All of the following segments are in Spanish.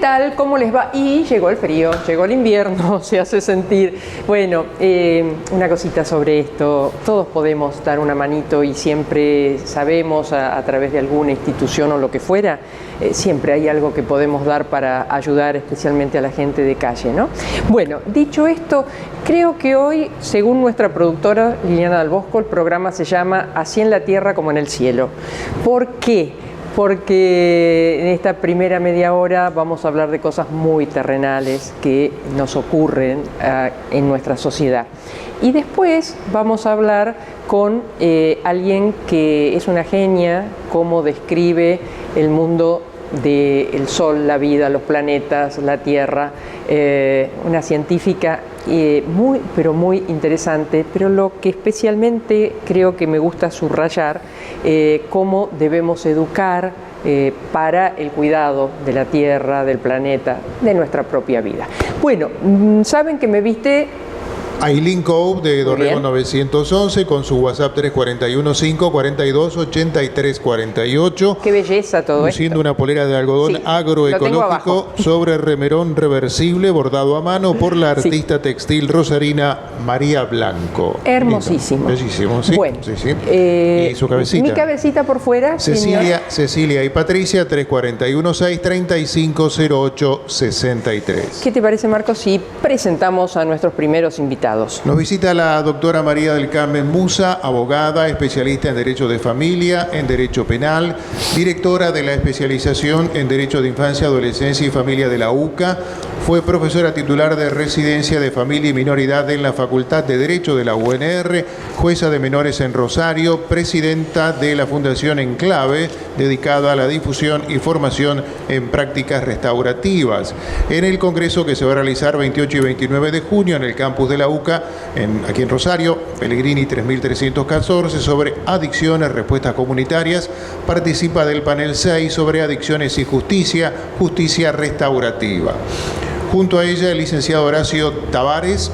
tal? ¿Cómo les va? Y llegó el frío, llegó el invierno, se hace sentir. Bueno, una cosita sobre esto. Todos podemos dar una manito y siempre sabemos a través de alguna institución o lo que fuera, siempre hay algo que podemos dar para ayudar especialmente a la gente de calle, ¿no? Bueno, dicho esto, creo que hoy, según nuestra productora Liliana Dal Bosco, el programa se llama Así en la tierra como en el cielo. ¿Por qué? Porque en esta primera media hora vamos a hablar de cosas muy terrenales que nos ocurren en nuestra sociedad. Y después vamos a hablar con alguien que es una genia, cómo describe el mundo del Sol, la vida, los planetas, la Tierra, una científica pero muy interesante, pero lo que especialmente creo que me gusta subrayar, cómo debemos educar para el cuidado de la Tierra, del planeta, de nuestra propia vida. Bueno, saben que me viste Aileen Cove de Dorrego 911 con su WhatsApp 341-542-8348. Qué belleza todo esto. Luciendo una polera de algodón agroecológico sobre remerón reversible bordado a mano por la artista textil rosarina María Blanco. Hermosísimo. Bellísimo, sí. Bueno, sí, sí. Y su cabecita. Mi cabecita por fuera. Cecilia y Patricia 341-635-0863. ¿Qué te parece, Marcos, si presentamos a nuestros primeros invitados? Nos visita la doctora María del Carmen Musa, abogada, especialista en Derecho de Familia, en Derecho Penal, directora de la especialización en Derecho de Infancia, Adolescencia y Familia de la UCA, fue profesora titular de Residencia de Familia y Minoridad en la Facultad de Derecho de la UNR, jueza de menores en Rosario, presidenta de la Fundación Enclave, dedicada a la difusión y formación en prácticas restaurativas. En el congreso que se va a realizar 28 y 29 de junio en el campus de la UCA, aquí en Rosario, Pellegrini 3314, sobre adicciones, respuestas comunitarias, participa del panel 6 sobre adicciones y justicia, justicia restaurativa. Junto a ella el licenciado Horacio Tavares,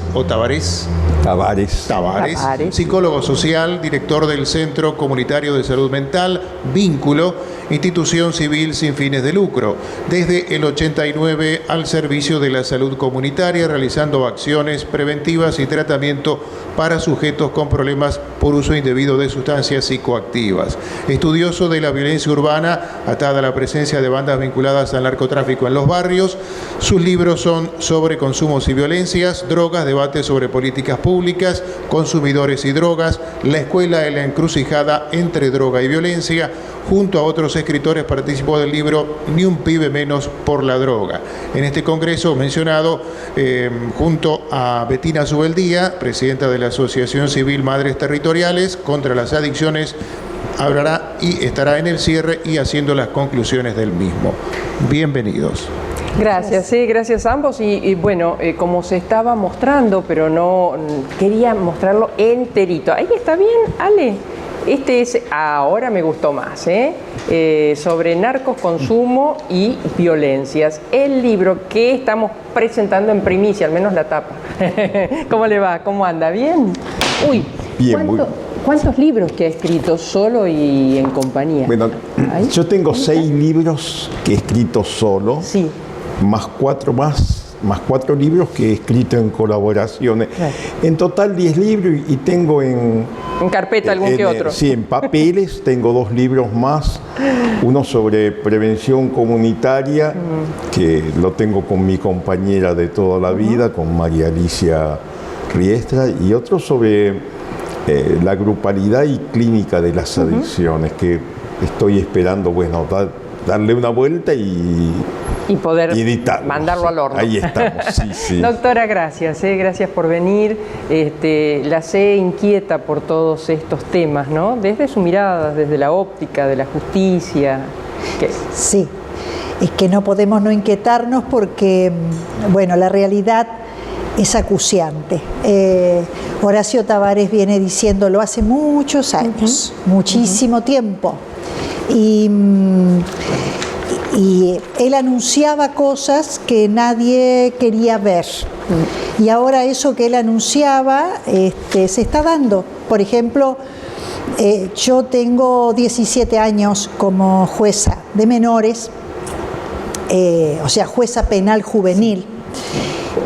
psicólogo social, director del Centro Comunitario de Salud Mental, Vínculo, institución civil sin fines de lucro, desde el 89 al servicio de la salud comunitaria, realizando acciones preventivas y tratamiento para sujetos con problemas por uso indebido de sustancias psicoactivas. Estudioso de la violencia urbana atada a la presencia de bandas vinculadas al narcotráfico en los barrios. Sus libros son sobre consumos y violencias, drogas, debates sobre políticas públicas, consumidores y drogas, la escuela en la encrucijada entre droga y violencia. Junto a otros escritores participó del libro Ni un pibe menos por la droga. En este congreso mencionado, junto a Betina Zubeldía, presidenta de la Asociación Civil Madres Territoriales contra las Adicciones, hablará y estará en el cierre y haciendo las conclusiones del mismo. Bienvenidos. Gracias, gracias a ambos. Y bueno, como se estaba mostrando, pero no quería mostrarlo enterito. Ahí está bien, Ale. Este es, ahora me gustó más, sobre narcos, consumo y violencias. El libro que estamos presentando en primicia, al menos la tapa. ¿Cómo le va? ¿Cómo anda? ¿Bien? Uy, bien, ¿cuántos libros que ha escrito solo y en compañía? Bueno, yo tengo 6 libros que he escrito solo, sí, más 4 libros que he escrito en colaboraciones. Claro. En total 10 libros y tengo en carpeta algún que otro. Sí, en papeles tengo 2 libros más. Uno sobre prevención comunitaria, que lo tengo con mi compañera de toda la vida, con María Alicia Riestra, y otro sobre la grupalidad y clínica de las adicciones, que estoy esperando, bueno, darle una vuelta y poder editarlo, mandarlo al horno. Ahí estamos, sí, sí. Doctora, gracias, gracias por venir. La sé inquieta por todos estos temas, ¿no? Desde su mirada, desde la óptica de la justicia. Sí, es que no podemos no inquietarnos porque, bueno, la realidad es acuciante. Horacio Tavares viene diciéndolo hace muchos años, muchísimo tiempo. Y él anunciaba cosas que nadie quería ver. Y ahora eso que él anunciaba se está dando. Por ejemplo, yo tengo 17 años como jueza de menores o sea, jueza penal juvenil.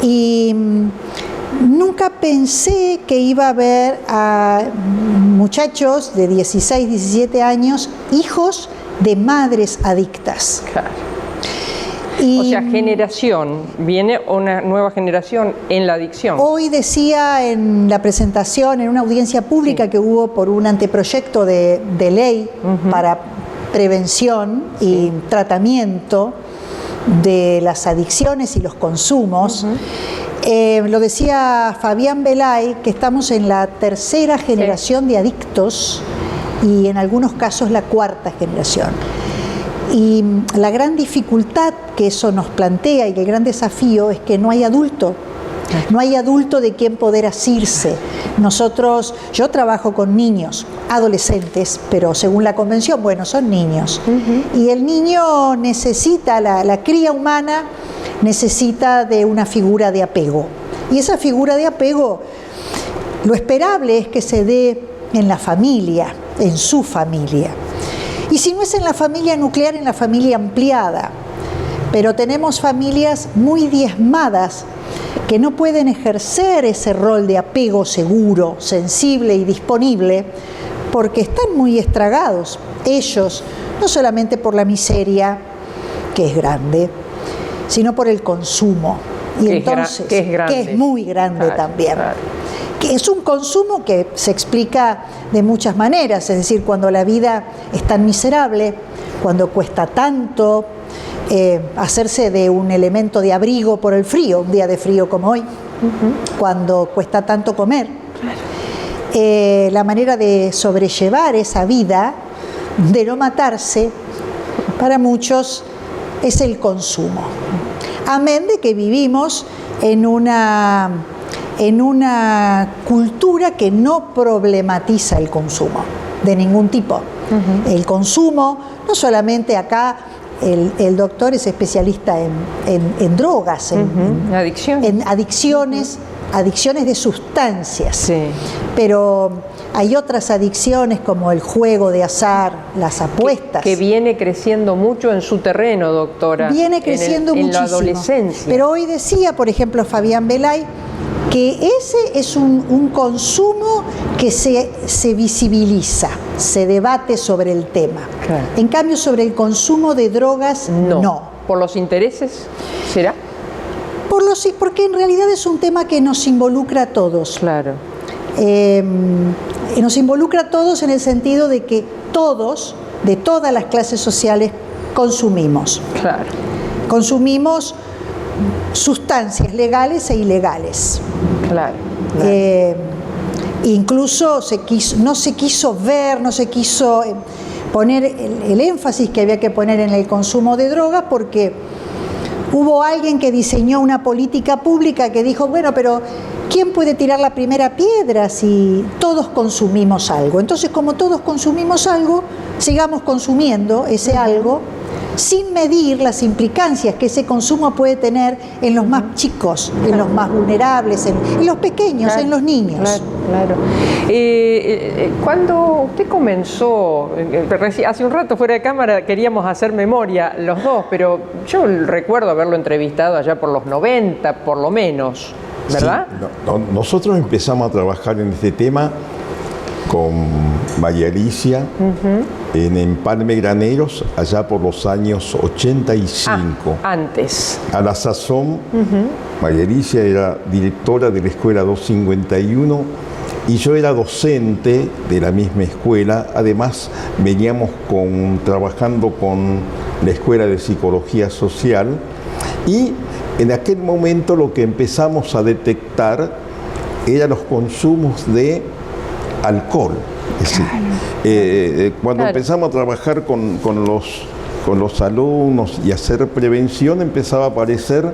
Y nunca pensé que iba a haber a muchachos de 16, 17 años, hijos de madres adictas. Claro. Y O sea, viene una nueva generación en la adicción. hoy decía en la presentación, en una audiencia pública que hubo por un anteproyecto de ley para prevención y tratamiento de las adicciones y los consumos, lo decía Fabián Belay, que estamos en la tercera generación de adictos y en algunos casos la cuarta generación. Y la gran dificultad que eso nos plantea y el gran desafío es que no hay adulto. No hay adulto de quien poder asirse. Yo trabajo con niños, adolescentes, pero según la convención, bueno, son niños. Y el niño necesita, la cría humana necesita de una figura de apego. Y esa figura de apego, lo esperable es que se dé en la familia, en su familia. Y si no es en la familia nuclear, en la familia ampliada. Pero tenemos familias muy diezmadas que no pueden ejercer ese rol de apego seguro, sensible y disponible porque están muy estragados. Ellos, no solamente por la miseria, que es grande, sino por el consumo. Y entonces, que es muy grande también. Claro. Que es un consumo que se explica de muchas maneras, es decir, cuando la vida es tan miserable, cuando cuesta tanto hacerse de un elemento de abrigo por el frío, un día de frío como hoy, cuando cuesta tanto comer, la manera de sobrellevar esa vida, de no matarse, para muchos es el consumo. Amén de que vivimos en una cultura que no problematiza el consumo de ningún tipo. El consumo, no solamente acá, el doctor es especialista en drogas, en adicciones de sustancias, sí. Pero hay otras adicciones como el juego de azar, las apuestas. Que viene creciendo mucho en su terreno, doctora. Viene creciendo muchísimo. En la adolescencia. Pero hoy decía, por ejemplo, Fabián Belay, que ese es un consumo que se visibiliza, se debate sobre el tema. Claro. En cambio, sobre el consumo de drogas, no. ¿Por los intereses? ¿Será? Porque en realidad es un tema que nos involucra a todos. Claro. Nos involucra a todos en el sentido de que todos, de todas las clases sociales, consumimos. Claro. Consumimos sustancias legales e ilegales. Claro. Incluso no se quiso poner el énfasis que había que poner en el consumo de drogas porque hubo alguien que diseñó una política pública que dijo, bueno, pero ¿quién puede tirar la primera piedra si todos consumimos algo? Entonces, como todos consumimos algo, sigamos consumiendo ese algo sin medir las implicancias que ese consumo puede tener en los más chicos, en los más vulnerables, en los pequeños, claro, en los niños. Claro. Cuando usted comenzó, hace un rato fuera de cámara queríamos hacer memoria los dos, pero yo recuerdo haberlo entrevistado allá por los 90, por lo menos, ¿verdad? Sí, nosotros empezamos a trabajar en este tema con María Alicia en Empalme Graneros, allá por los años 85. Antes. A la sazón, María Alicia era directora de la Escuela 251 y yo era docente de la misma escuela. Además, veníamos trabajando con la Escuela de Psicología Social y en aquel momento lo que empezamos a detectar eran los consumos de alcohol. Es decir, cuando empezamos a trabajar con los alumnos y hacer prevención, empezaba a aparecer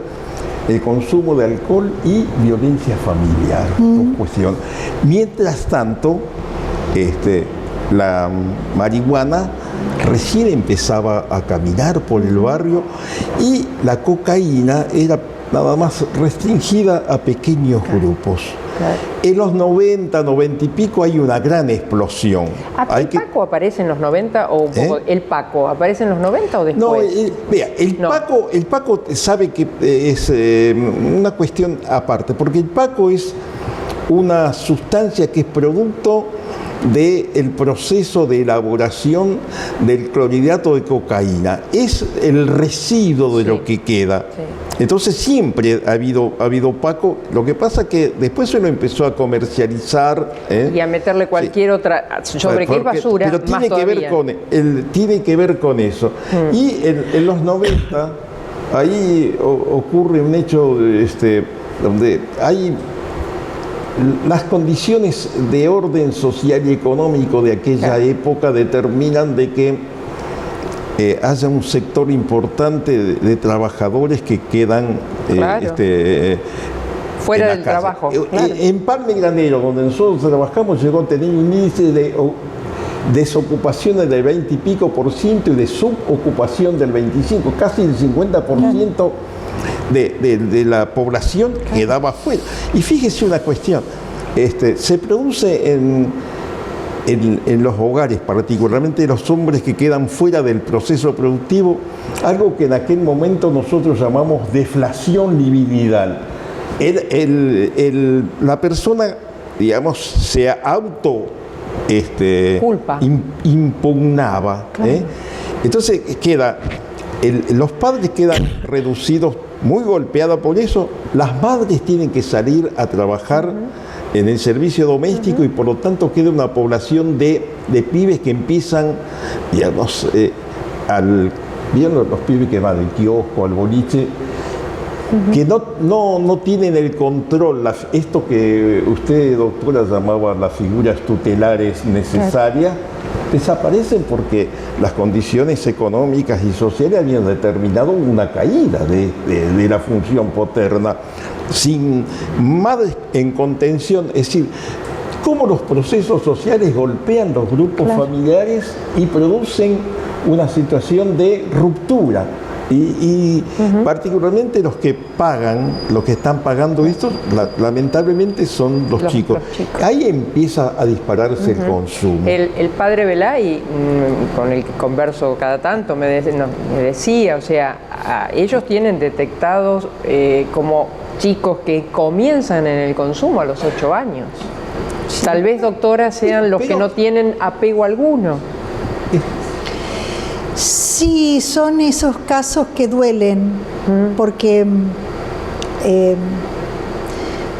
el consumo de alcohol y violencia familiar. Cuestión. Mientras tanto, la marihuana recién empezaba a caminar por el barrio y la cocaína era nada más restringida a pequeños grupos. En los 90, 90 y pico hay una gran explosión. ¿El Paco aparece en los 90 o el Paco aparece en los 90 o después? No, vea, el Paco sabe que es una cuestión aparte, porque el Paco es una sustancia que es producto del proceso de elaboración del clorhidrato de cocaína. Es el residuo de lo que queda. Sí. Entonces siempre ha habido Paco. Lo que pasa que después se lo empezó a comercializar. Y a meterle cualquier otra, sobre qué es basura, pero tiene más que ver tiene que ver con eso. Y en los 90, ahí ocurre un hecho donde hay las condiciones de orden social y económico de aquella época determinan de que haya un sector importante de trabajadores que quedan fuera del trabajo. En Palme Granero, donde nosotros trabajamos, llegó a tener un índice de desocupaciones del 20 y pico % y de subocupación del 25%, casi el 50% de la población quedaba fuera. Y fíjese una cuestión, se produce en los hogares, particularmente los hombres que quedan fuera del proceso productivo, algo que en aquel momento nosotros llamamos deflación libidinal. La persona, digamos, se impugnaba. Claro. Entonces los padres quedan reducidos, muy golpeados por eso. Las madres tienen que salir a trabajar en el servicio doméstico y por lo tanto queda una población de pibes que empiezan, digamos, ¿vieron los pibes que van al kiosco, al boliche? Que no tienen el control, esto que usted, doctora, llamaba las figuras tutelares necesarias, desaparecen porque las condiciones económicas y sociales habían determinado una caída de la función paterna. Sin madres en contención, es decir, cómo los procesos sociales golpean los grupos familiares y producen una situación de ruptura. Y particularmente los que están pagando esto, lamentablemente son los chicos. Ahí empieza a dispararse el consumo. El padre Velay, con el que converso cada tanto, me decía, o sea, ellos tienen detectados como chicos que comienzan en el consumo a los 8 años. Sí. Tal vez, doctora, sean los que no tienen apego alguno. Sí, son esos casos que duelen, porque,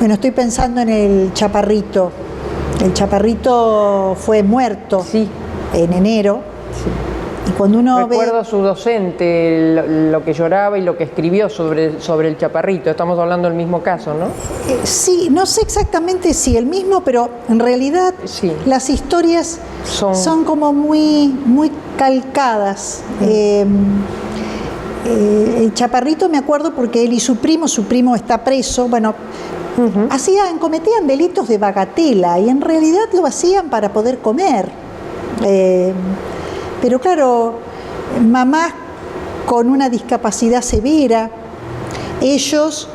estoy pensando en el Chaparrito. El Chaparrito fue muerto en enero. Sí. Y cuando uno recuerdo a su docente, lo que lloraba y lo que escribió sobre el Chaparrito. Estamos hablando del mismo caso, ¿no? Sí, no sé exactamente si el mismo, pero en realidad las historias son como muy calcadas. El Chaparrito me acuerdo porque él y su primo está preso, cometían delitos de bagatela y en realidad lo hacían para poder comer. Pero claro, mamás con una discapacidad severa, ellos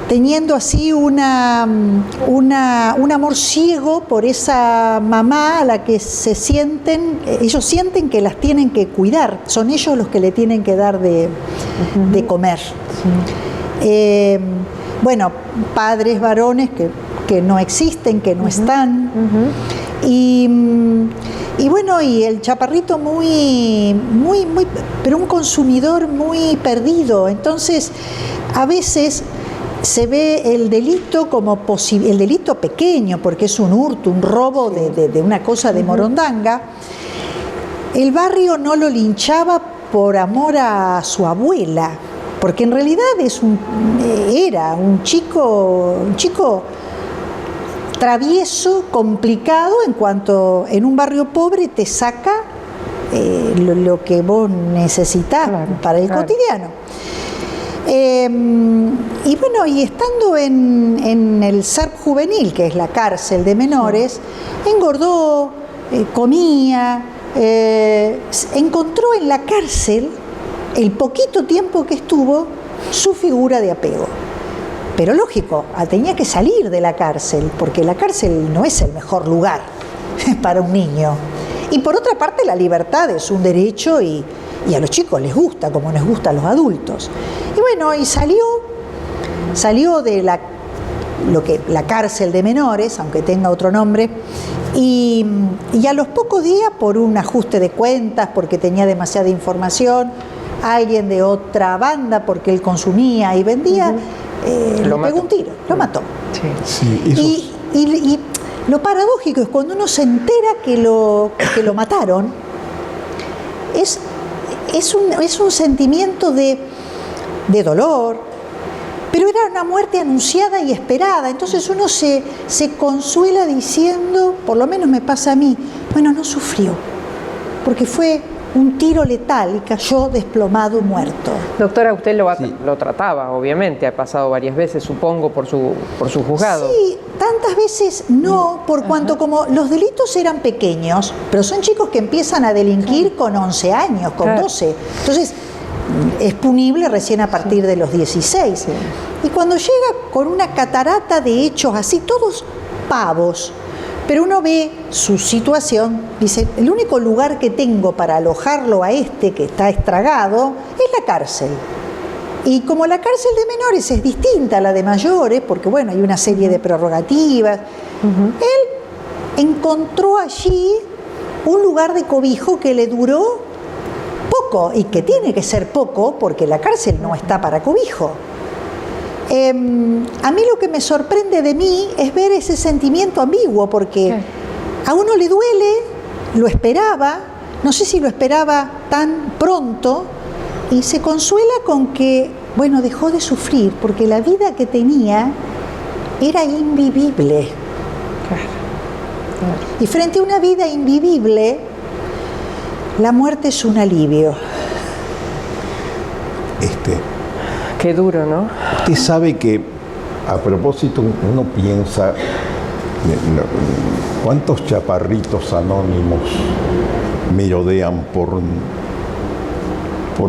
teniendo así un amor ciego por esa mamá a la que ellos sienten que las tienen que cuidar, son ellos los que le tienen que dar de comer. Sí. Padres varones que no existen, que no están. Y el Chaparrito pero un consumidor muy perdido. Entonces, a veces se ve el delito como el delito pequeño, porque es un hurto, un robo de una cosa de morondanga. El barrio no lo linchaba por amor a su abuela, porque en realidad era un chico travieso, complicado, en cuanto en un barrio pobre te saca lo que vos necesitás para el cotidiano. Y estando en el SERP juvenil, que es la cárcel de menores, engordó, comía, encontró en la cárcel, el poquito tiempo que estuvo, su figura de apego. Pero lógico, tenía que salir de la cárcel, porque la cárcel no es el mejor lugar para un niño. Y por otra parte, la libertad es un derecho y a los chicos les gusta, como les gusta a los adultos. Y bueno, y salió de la cárcel de menores, aunque tenga otro nombre, y a los pocos días, por un ajuste de cuentas, porque tenía demasiada información, alguien de otra banda, porque él consumía y vendía, le pegó un tiro, lo mató. Sí, y lo paradójico es cuando uno se entera que lo mataron, es un sentimiento de dolor, pero era una muerte anunciada y esperada. Entonces uno se consuela diciendo, por lo menos me pasa a mí, bueno, no sufrió, porque fue un tiro letal y cayó desplomado, muerto. Doctora, usted lo trataba, obviamente, ha pasado varias veces, supongo, por su juzgado. Sí, tantas veces no, por cuanto como los delitos eran pequeños, pero son chicos que empiezan a delinquir con 11 años, con 12. Entonces, es punible recién a partir de los 16. Sí. Y cuando llega con una catarata de hechos así, todos pavos, pero uno ve su situación, dice, el único lugar que tengo para alojarlo a este que está estragado es la cárcel. Y como la cárcel de menores es distinta a la de mayores, porque bueno, hay una serie de prerrogativas, él encontró allí un lugar de cobijo que le duró poco, y que tiene que ser poco, porque la cárcel no está para cobijo. A mí lo que me sorprende de mí es ver ese sentimiento ambiguo, porque a uno le duele, lo esperaba, no sé si lo esperaba tan pronto, y se consuela con que, bueno, dejó de sufrir, porque la vida que tenía era invivible. Y frente a una vida invivible, la muerte es un alivio. Qué duro, ¿no? Usted sabe que, a propósito, uno piensa, ¿cuántos chaparritos anónimos merodean por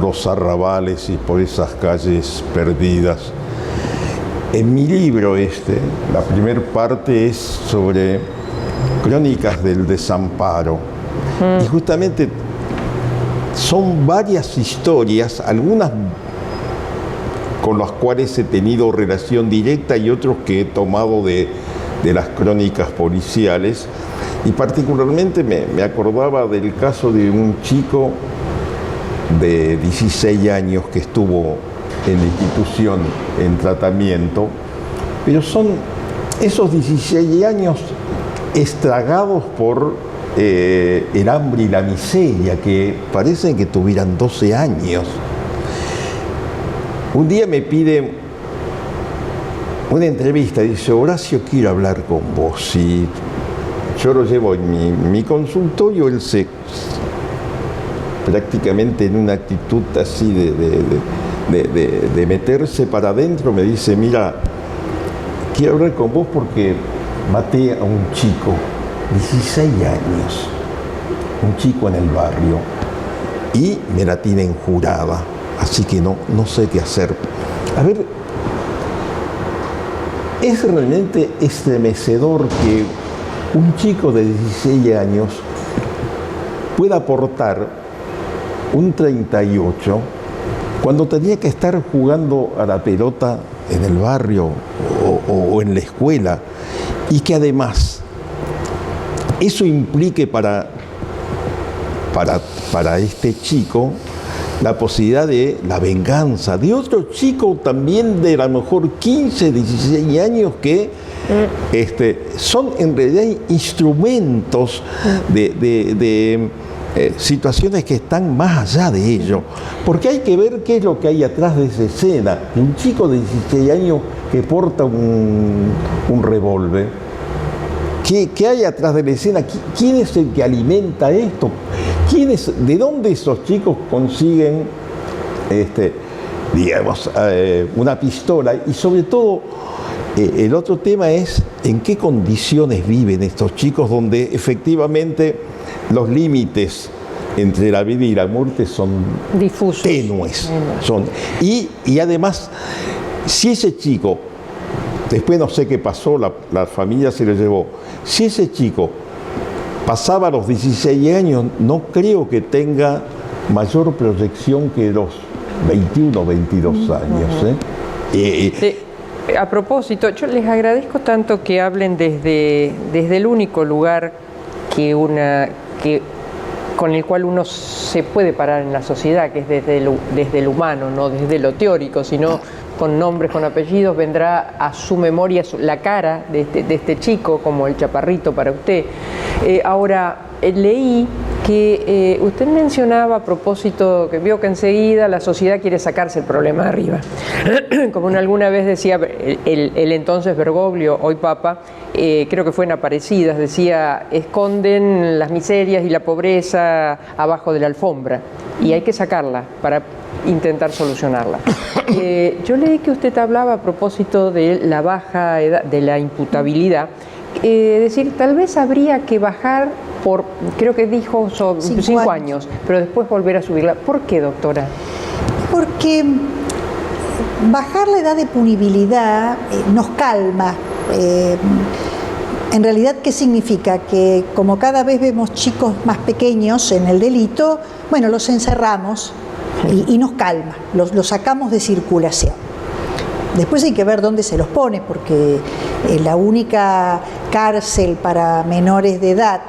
los arrabales y por esas calles perdidas? En mi libro la primera parte es sobre crónicas del desamparo. Y justamente son varias historias, algunas con las cuales he tenido relación directa y otros que he tomado de las crónicas policiales. Y particularmente me acordaba del caso de un chico de 16 años que estuvo en la institución en tratamiento, pero son esos 16 años estragados por el hambre y la miseria, que parecen que tuvieran 12 años. Un día me pide una entrevista, dice, Horacio, quiero hablar con vos. Y yo lo llevo en mi consultorio, él prácticamente en una actitud así de meterse para adentro, me dice, mira, quiero hablar con vos porque maté a un chico, 16 años, un chico en el barrio, y me la tienen jurada, así que no sé qué hacer. A ver, es realmente estremecedor que un chico de 16 años pueda aportar un 38 cuando tenía que estar jugando a la pelota en el barrio o en la escuela, y que además eso implique para este chico la posibilidad de la venganza de otro chico también de a lo mejor 15, 16 años que son en realidad instrumentos de situaciones que están más allá de ello, porque hay que ver qué es lo que hay atrás de esa escena. Un chico de 16 años que porta un revólver, ¿qué hay atrás de la escena? ¿Quién es el que alimenta esto? ¿De dónde esos chicos consiguen una pistola? Y sobre todo, el otro tema es en qué condiciones viven estos chicos, donde efectivamente los límites entre la vida y la muerte son difusos, tenues. Y además, si ese chico Después no sé qué pasó, la familia se lo llevó. Si ese chico pasaba los 16 años, no creo que tenga mayor proyección que los 21 o 22 años. A propósito, yo les agradezco tanto que hablen desde el único lugar con el cual uno se puede parar en la sociedad, que es desde el humano, no desde lo teórico, sino con nombres, con apellidos, vendrá a su memoria la cara de este chico, como el chaparrito para usted. Ahora, leí que usted mencionaba a propósito, que vio que enseguida la sociedad quiere sacarse el problema de arriba. Como alguna vez decía el entonces Bergoglio, hoy Papa, creo que fue en Aparecidas, decía, esconden las miserias y la pobreza abajo de la alfombra y hay que sacarla para intentar solucionarla. Yo leí que usted hablaba a propósito de la baja edad, de la imputabilidad, es decir, tal vez habría que bajar por, creo que dijo, 5 años, pero después volver a subirla. ¿Por qué, doctora? Porque bajar la edad de punibilidad nos calma. En realidad, ¿qué significa? Que como cada vez vemos chicos más pequeños en el delito, bueno, los encerramos y nos calma, los sacamos de circulación. Después hay que ver dónde se los pone, porque la única cárcel para menores de edad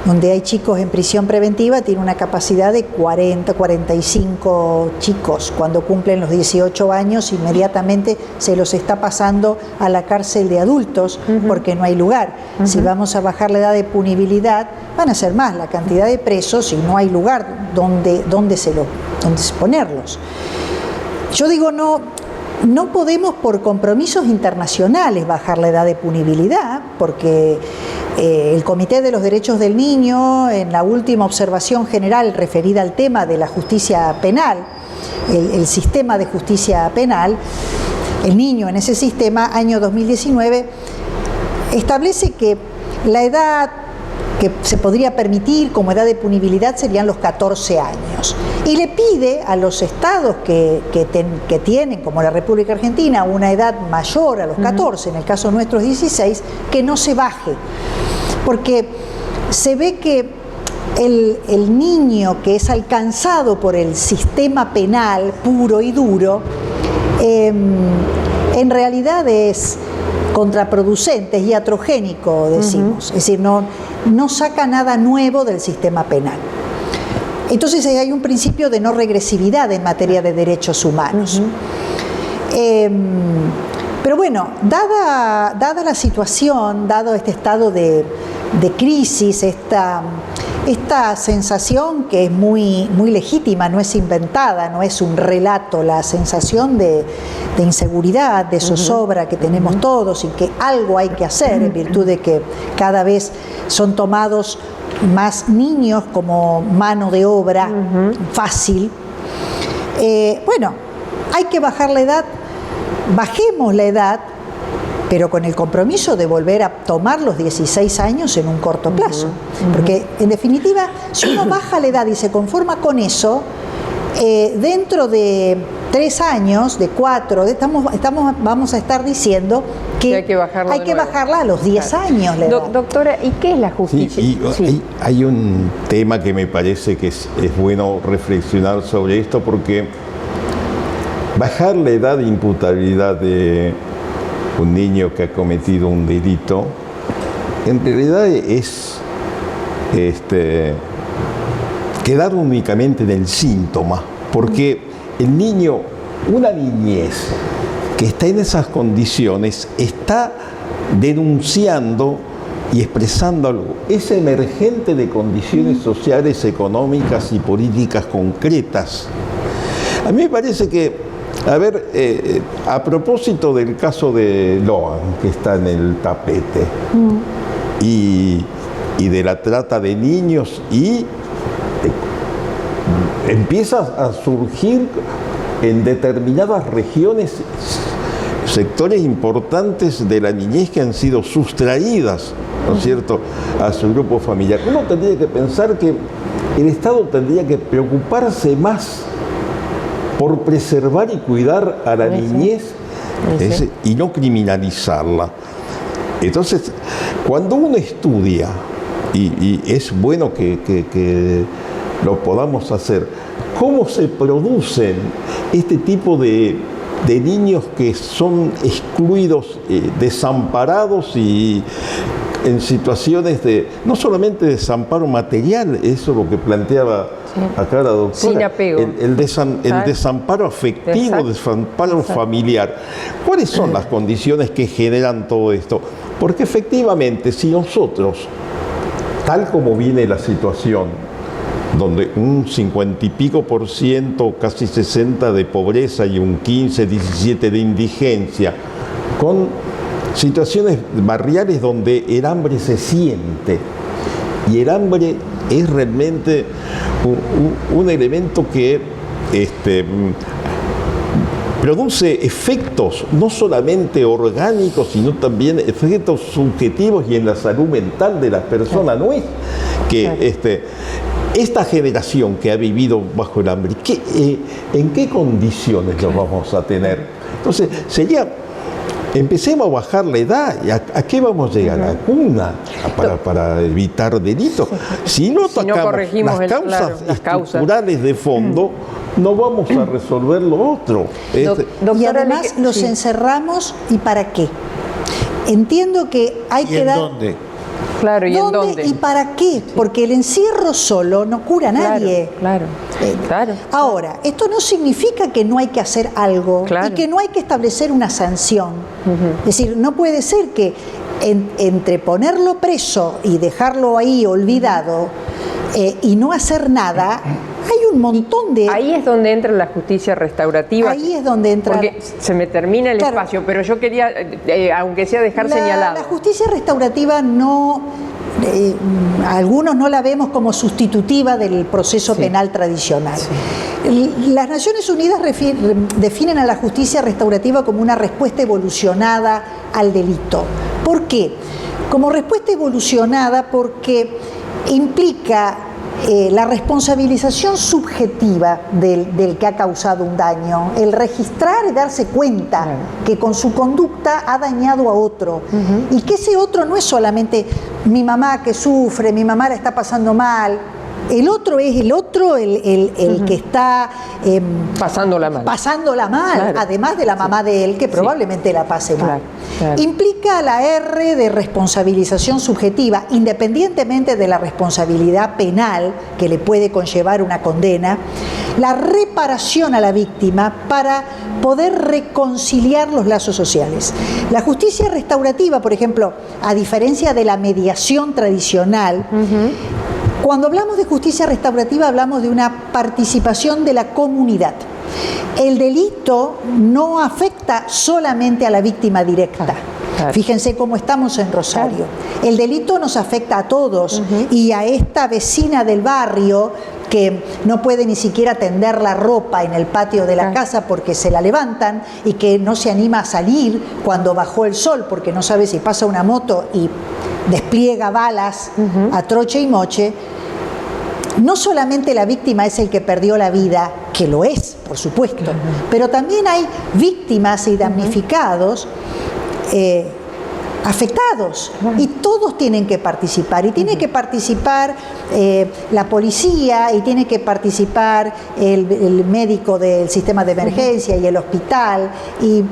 donde hay chicos en prisión preventiva tiene una capacidad de 40, 45 chicos. Cuando cumplen los 18 años, inmediatamente se los está pasando a la cárcel de adultos porque no hay lugar. Si vamos a bajar la edad de punibilidad, van a ser más la cantidad de presos y no hay lugar donde ponerlos. Yo digo, no podemos por compromisos internacionales bajar la edad de punibilidad, porque el Comité de los Derechos del Niño, en la última observación general referida al tema de la justicia penal, el sistema de justicia penal, el niño en ese sistema, año 2019, establece que la edad que se podría permitir como edad de punibilidad serían los 14 años. Y le pide a los estados que tienen, como la República Argentina, una edad mayor a los 14, en el caso nuestro es 16, que no se baje. Porque se ve que el niño que es alcanzado por el sistema penal puro y duro, en realidad es contraproducente, es iatrogénico, decimos. Es decir, no saca nada nuevo del sistema penal. Entonces hay un principio de no regresividad en materia de derechos humanos. Pero bueno, dada la situación, dado este estado de crisis, esta sensación que es muy legítima, no es inventada, no es un relato, la sensación de inseguridad, de zozobra que tenemos todos y que algo hay que hacer en virtud de que cada vez son tomados más niños como mano de obra fácil. Bueno, hay que bajar la edad, bajemos la edad, pero con el compromiso de volver a tomar los 16 años en un corto plazo. Porque, en definitiva, si uno baja la edad y se conforma con eso, dentro de 3 años, de 4, vamos a estar diciendo que hay que bajarla a los 10 años. La edad. Doctora, ¿y qué es la justicia? Hay un tema que me parece que es bueno reflexionar sobre esto, porque bajar la edad de imputabilidad de un niño que ha cometido un delito, en realidad es quedar únicamente en el síntoma, porque el niño, una niñez que está en esas condiciones, está denunciando y expresando algo. Es emergente de condiciones sociales, económicas y políticas concretas. A mí me parece que, a propósito del caso de Loan, que está en el tapete, y de la trata de niños, y empieza a surgir en determinadas regiones sectores importantes de la niñez que han sido sustraídas, ¿no es cierto?, a su grupo familiar. Uno tendría que pensar que el Estado tendría que preocuparse más por preservar y cuidar a la niñez Sí. y no criminalizarla. Entonces, cuando uno estudia, y es bueno que lo podamos hacer, cómo se producen este tipo de niños que son excluidos, desamparados y en situaciones de, no solamente desamparo material, eso es lo que planteaba acá la doctora, sin apego, el desamparo afectivo, Exacto. desamparo Exacto. familiar. ¿Cuáles son las condiciones que generan todo esto? Porque efectivamente, si nosotros, tal como viene la situación, donde un 50 y pico %, casi 60% de pobreza y un 15, 17% de indigencia, con situaciones barriales donde el hambre se siente, y el hambre es realmente un elemento que produce efectos no solamente orgánicos, sino también efectos subjetivos y en la salud mental de las personas. No es que esta generación que ha vivido bajo el hambre, ¿en qué condiciones lo vamos a tener? Entonces, empecemos a bajar la edad. ¿A qué vamos a llegar? ¿A cuna? Para evitar delitos. Si no atacamos corregimos las causas estructurales de fondo, no vamos a resolver lo otro. Y Doctora, además los encerramos, ¿y para qué? Entiendo que hay ¿Y que en dar... dónde? Claro, ¿y en ¿Dónde dónde? y para qué? Porque el encierro solo no cura a nadie. Claro. Ahora, esto no significa que no hay que hacer algo y que no hay que establecer una sanción. Es decir, no puede ser que entre ponerlo preso y dejarlo ahí olvidado y no hacer nada, hay un montón de... Ahí es donde entra la justicia restaurativa. Ahí es donde entra... Porque se me termina el espacio, pero yo quería, aunque sea dejar señalado. La justicia restaurativa no... algunos no la vemos como sustitutiva del proceso penal tradicional. Las Naciones Unidas definen a la justicia restaurativa como una respuesta evolucionada al delito. ¿Por qué? Como respuesta evolucionada porque implica la responsabilización subjetiva del que ha causado un daño, el registrar y darse cuenta que con su conducta ha dañado a otro, y que ese otro no es solamente mi mamá que sufre, mi mamá la está pasando mal. El otro es el otro, el que está pasándola mal, además de la mamá de él, que probablemente la pase mal. Claro. Implica la R de responsabilización subjetiva, independientemente de la responsabilidad penal que le puede conllevar una condena, la reparación a la víctima para poder reconciliar los lazos sociales. La justicia restaurativa, por ejemplo, a diferencia de la mediación tradicional, cuando hablamos de justicia restaurativa hablamos de una participación de la comunidad. El delito no afecta solamente a la víctima directa. Fíjense cómo estamos en Rosario. El delito nos afecta a todos, y a esta vecina del barrio que no puede ni siquiera tender la ropa en el patio de la casa porque se la levantan, y que no se anima a salir cuando bajó el sol porque no sabe si pasa una moto y despliega balas a troche y moche. No solamente la víctima es el que perdió la vida, que lo es, por supuesto, pero también hay víctimas y damnificados afectados, y todos tienen que participar, y tiene que participar la policía, y tiene que participar el médico del sistema de emergencia y el hospital, y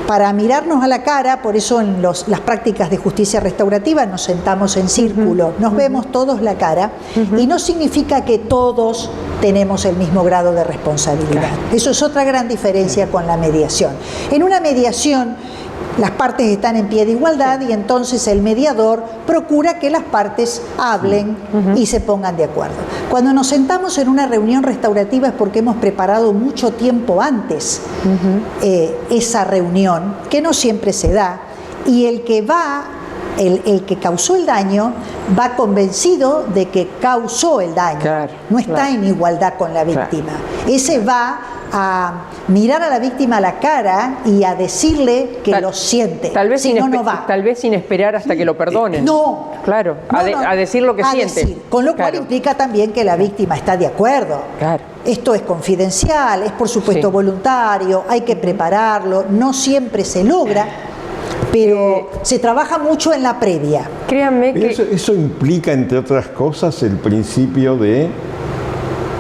para mirarnos a la cara. Por eso en las prácticas de justicia restaurativa nos sentamos en círculo, nos vemos todos la cara, y no significa que todos tenemos el mismo grado de responsabilidad. Eso es otra gran diferencia con la mediación. En una mediación las partes están en pie de igualdad, y entonces el mediador procura que las partes hablen y se pongan de acuerdo. Cuando nos sentamos en una reunión restaurativa es porque hemos preparado mucho tiempo antes esa reunión, que no siempre se da, y el que causó el daño va convencido de que causó el daño. No está en igualdad con la víctima. Ese va a mirar a la víctima a la cara y a decirle que lo siente. Tal vez, si no, no va. Tal vez sin esperar hasta que lo perdonen. No. Claro, No, a decir lo que a siente. decir. Con lo cual implica también que la víctima está de acuerdo. Claro. Esto es confidencial, es por supuesto voluntario, hay que prepararlo, no siempre se logra, pero se trabaja mucho en la previa. Créanme que... Eso implica, entre otras cosas, el principio de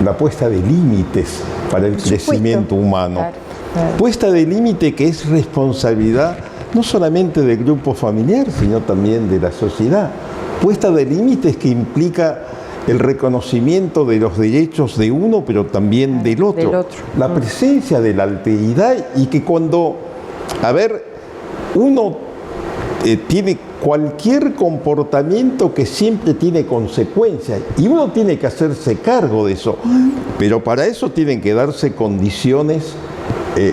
la puesta de límites para el crecimiento humano. Claro. Puesta de límite que es responsabilidad no solamente del grupo familiar, sino también de la sociedad. Puesta de límites que implica el reconocimiento de los derechos de uno, pero también del otro. La presencia de la alteridad, y que cuando, uno tiene cualquier comportamiento que siempre tiene consecuencias y uno tiene que hacerse cargo de eso, pero para eso tienen que darse condiciones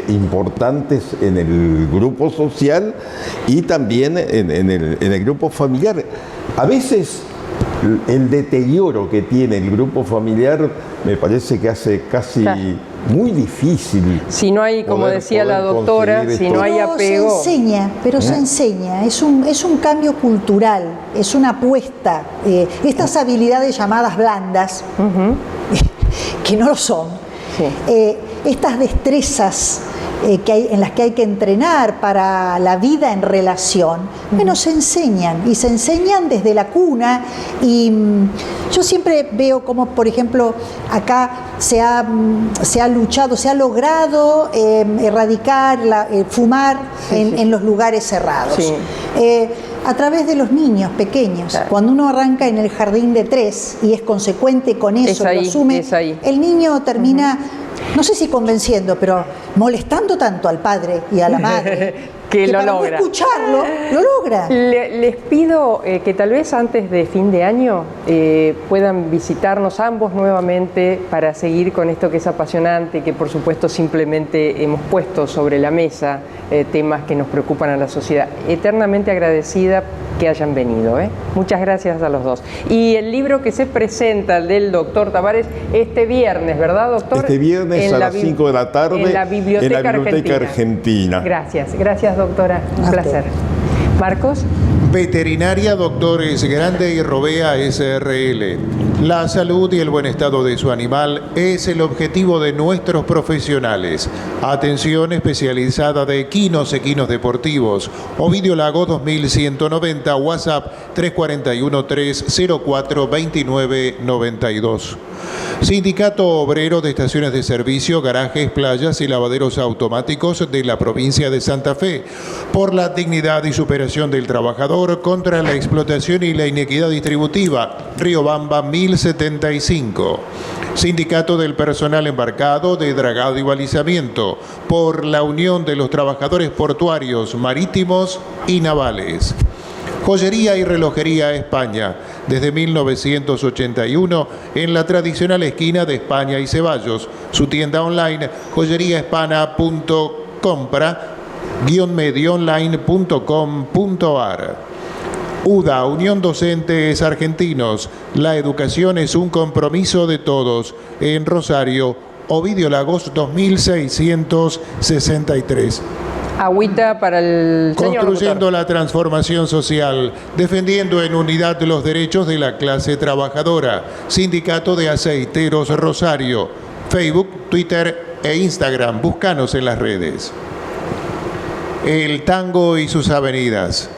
importantes en el grupo social y también en el grupo familiar. A veces el deterioro que tiene el grupo familiar me parece que hace casi muy difícil. Si no hay, como decía la doctora, si no hay apego. Se enseña, es un cambio cultural, es una apuesta. Estas habilidades llamadas blandas, que no lo son, estas destrezas en las que hay que entrenar para la vida en relación, se enseñan, y se enseñan desde la cuna. Y yo siempre veo como, por ejemplo, acá se ha luchado, se ha logrado erradicar fumar en los lugares cerrados. Sí. A través de los niños pequeños. Claro. Cuando uno arranca en el jardín de 3 y es consecuente con eso, lo asume, el niño termina, no sé si convenciendo, pero molestando tanto al padre y a la madre que lo logra. No escucharlo, lo logra. Les pido que tal vez antes de fin de año puedan visitarnos ambos nuevamente para seguir con esto que es apasionante, que por supuesto simplemente hemos puesto sobre la mesa temas que nos preocupan a la sociedad. Eternamente agradecida que hayan venido. Muchas gracias a los dos. Y el libro que se presenta, el del doctor Tavares, este viernes, ¿verdad, doctor? Este viernes a las 5 de la tarde en la Biblioteca Argentina. Gracias, doctora. Un placer. Marcos. Veterinaria Doctores Grande y Robea SRL. La salud y el buen estado de su animal es el objetivo de nuestros profesionales. Atención especializada de equinos deportivos. Ovidio Lago 2190, WhatsApp 341-304-2992. Sindicato Obrero de Estaciones de Servicio, Garajes, Playas y Lavaderos Automáticos de la provincia de Santa Fe. Por la dignidad y superación del trabajador, contra la explotación y la inequidad distributiva. Riobamba 1075. Sindicato del Personal Embarcado de Dragado y Balizamiento. Por la unión de los trabajadores portuarios, marítimos y navales. Joyería y Relojería España, desde 1981 en la tradicional esquina de España y Ceballos. Su tienda online, joyeriahispana.compra-medioonline.com.ar. UDA, Unión Docentes Argentinos. La educación es un compromiso de todos. En Rosario, Ovidio Lagos 2663. Agüita para el señor Construyendo doctor. La transformación social, defendiendo en unidad los derechos de la clase trabajadora. Sindicato de Aceiteros Rosario. Facebook, Twitter e Instagram. Búscanos en las redes. El tango y sus avenidas.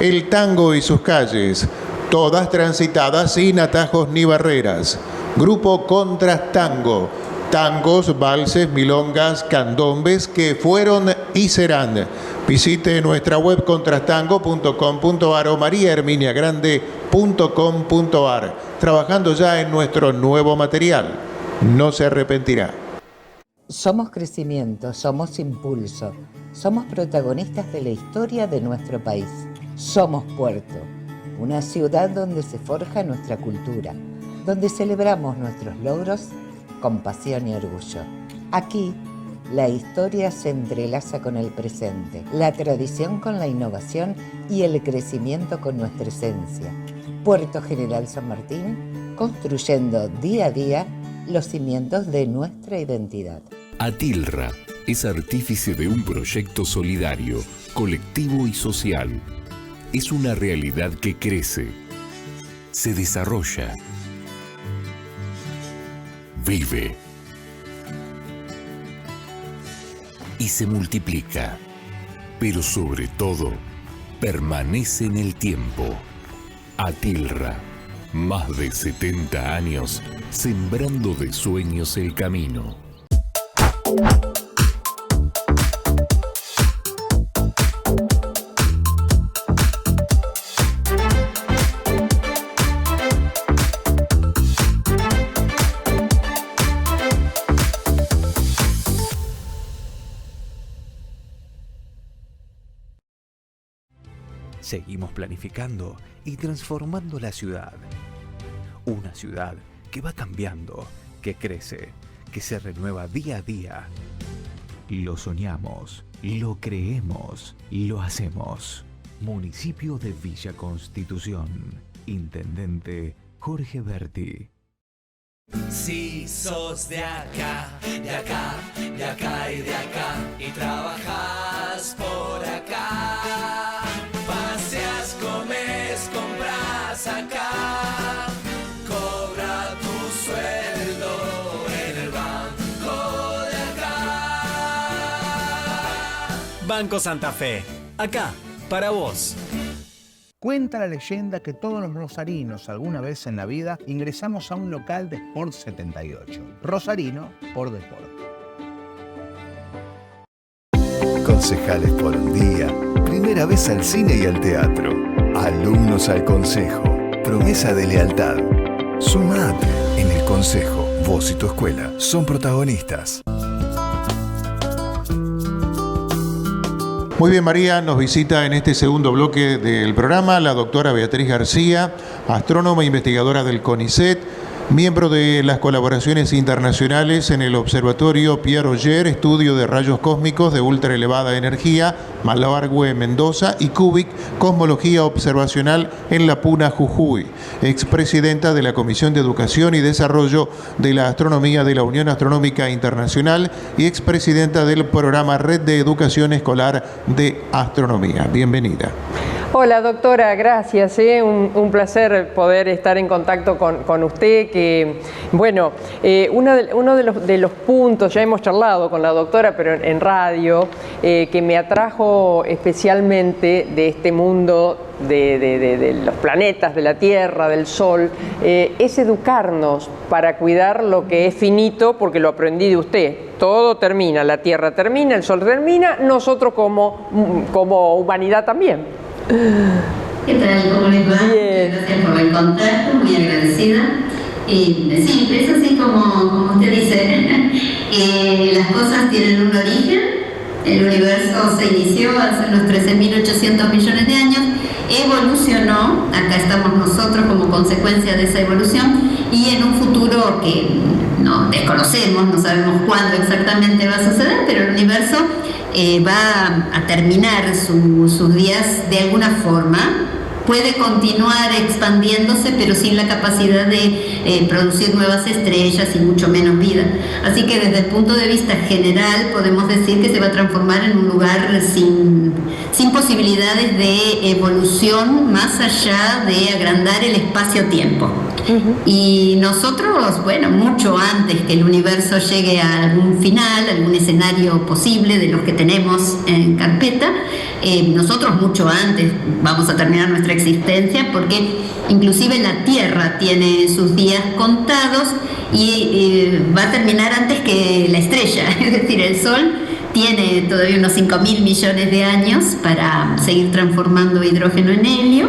El tango y sus calles. Todas transitadas sin atajos ni barreras. Grupo Contrastango. Tangos, valses, milongas, candombes que fueron y serán. Visite nuestra web contrastango.com.ar o mariaherminiagrande.com.ar. Trabajando ya en nuestro nuevo material. No se arrepentirá. Somos crecimiento, somos impulso, somos protagonistas de la historia de nuestro país. Somos Puerto, una ciudad donde se forja nuestra cultura, donde celebramos nuestros logros con pasión y orgullo. Aquí, la historia se entrelaza con el presente, la tradición con la innovación y el crecimiento con nuestra esencia. Puerto General San Martín, construyendo día a día los cimientos de nuestra identidad. Atilra es artífice de un proyecto solidario, colectivo y social. Es una realidad que crece, se desarrolla, vive y se multiplica, pero sobre todo permanece en el tiempo. Atilra, más de 70 años sembrando de sueños el camino. Seguimos planificando y transformando la ciudad. Una ciudad que va cambiando, que crece, que se renueva día a día. Lo soñamos, lo creemos, lo hacemos. Municipio de Villa Constitución. Intendente Jorge Berti. Si sos de acá, de acá, de acá y de acá, y trabajas por acá, paseas, comes, compras acá, cobra tu sueldo en el banco de acá. Banco Santa Fe, acá, para vos. Cuenta la leyenda que todos los rosarinos alguna vez en la vida ingresamos a un local de Sport 78. Rosarino por deporte. Concejales por un día, primera vez al cine y al teatro, alumnos al consejo, promesa de lealtad. Sumate en el consejo, vos y tu escuela son protagonistas. Muy bien, María, nos visita en este segundo bloque del programa la doctora Beatriz García, astrónoma e investigadora del CONICET, miembro de las colaboraciones internacionales en el Observatorio Pierre Auger, estudio de rayos cósmicos de ultra elevada energía, Malargüe, Mendoza, y CUBIC, cosmología observacional en La Puna, Jujuy, expresidenta de la Comisión de Educación y Desarrollo de la Astronomía de la Unión Astronómica Internacional y expresidenta del programa Red de Educación Escolar de Astronomía. Bienvenida. Hola doctora, gracias. Un placer poder estar en contacto con usted. Que bueno, uno de los puntos, ya hemos charlado con la doctora, pero en radio, que me atrajo especialmente de este mundo de los planetas, de la Tierra, del Sol, es educarnos para cuidar lo que es finito, porque lo aprendí de usted. Todo termina, la Tierra termina, el Sol termina, nosotros como humanidad también. ¿Qué tal? ¿Cómo les va? Bien. Gracias por el contacto, muy agradecida. Sí, es así como usted dice, las cosas tienen un origen, el universo se inició hace unos 13.800 millones de años, evolucionó, acá estamos nosotros como consecuencia de esa evolución, y en un futuro que no desconocemos, no sabemos cuándo exactamente va a suceder, pero el universo va a terminar sus días de alguna forma. Puede continuar expandiéndose, pero sin la capacidad de producir nuevas estrellas y mucho menos vida. Así que desde el punto de vista general podemos decir que se va a transformar en un lugar sin posibilidades de evolución más allá de agrandar el espacio-tiempo. Y nosotros, bueno, mucho antes que el universo llegue a algún final, algún escenario posible de los que tenemos en carpeta, nosotros mucho antes vamos a terminar nuestra existencia, porque inclusive la Tierra tiene sus días contados y va a terminar antes que la estrella, es decir, el Sol tiene todavía unos 5.000 millones de años para seguir transformando hidrógeno en helio,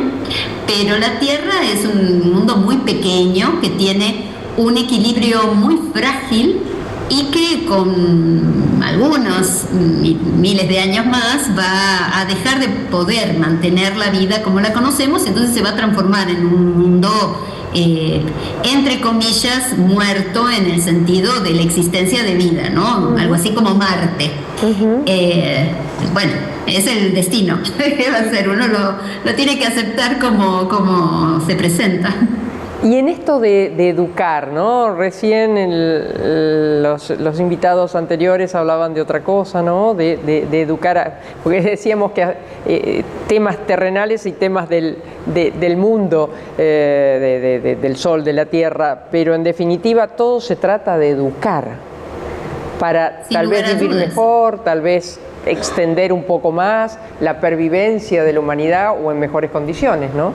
pero la Tierra es un mundo muy pequeño que tiene un equilibrio muy frágil y que con algunos miles de años más va a dejar de poder mantener la vida como la conocemos, entonces se va a transformar en un mundo entre comillas muerto en el sentido de la existencia de vida, ¿no? Algo así como Marte. Bueno, es el destino. ¿Qué va a ser? Uno lo tiene que aceptar como se presenta. Y en esto de educar, ¿no? Recién los invitados anteriores hablaban de otra cosa, ¿no? De educar, porque decíamos que temas terrenales y temas del mundo, del sol, de la tierra, pero en definitiva todo se trata de educar para tal vez vivir mejor, tal vez extender un poco más la pervivencia de la humanidad o en mejores condiciones, ¿no?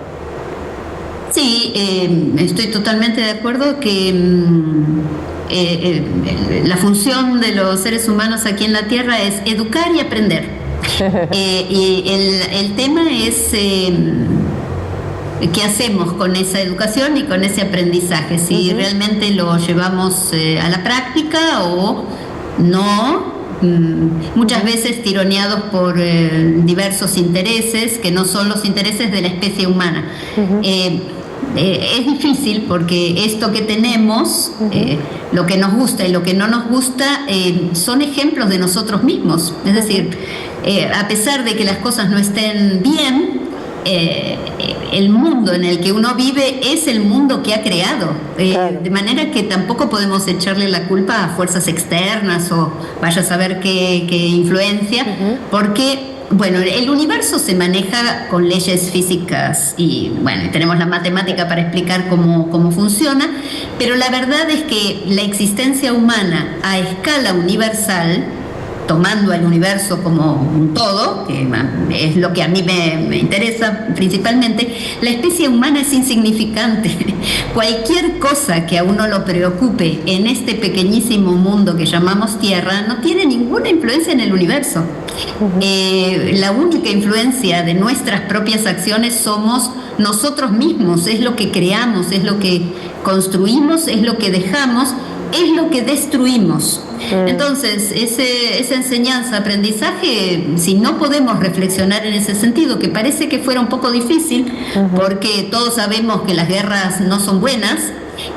Sí, estoy totalmente de acuerdo que la función de los seres humanos aquí en la Tierra es educar y aprender. Y el tema es qué hacemos con esa educación y con ese aprendizaje, si realmente lo llevamos a la práctica o no. Muchas veces tironeados por diversos intereses que no son los intereses de la especie humana. Es difícil porque esto que tenemos, lo que nos gusta y lo que no nos gusta, son ejemplos de nosotros mismos. Es decir, a pesar de que las cosas no estén bien, el mundo en el que uno vive es el mundo que ha creado, de manera que tampoco podemos echarle la culpa a fuerzas externas o vaya a saber qué influencia, porque bueno, el universo se maneja con leyes físicas y bueno, tenemos la matemática para explicar cómo funciona, pero la verdad es que la existencia humana a escala universal, tomando el universo como un todo, que es lo que a mí me interesa principalmente, la especie humana es insignificante. Cualquier cosa que a uno lo preocupe en este pequeñísimo mundo que llamamos Tierra no tiene ninguna influencia en el universo. La única influencia de nuestras propias acciones somos nosotros mismos, es lo que creamos, es lo que construimos, es lo que dejamos, es lo que destruimos. Entonces, esa enseñanza, aprendizaje, si no podemos reflexionar en ese sentido, que parece que fuera un poco difícil, porque todos sabemos que las guerras no son buenas,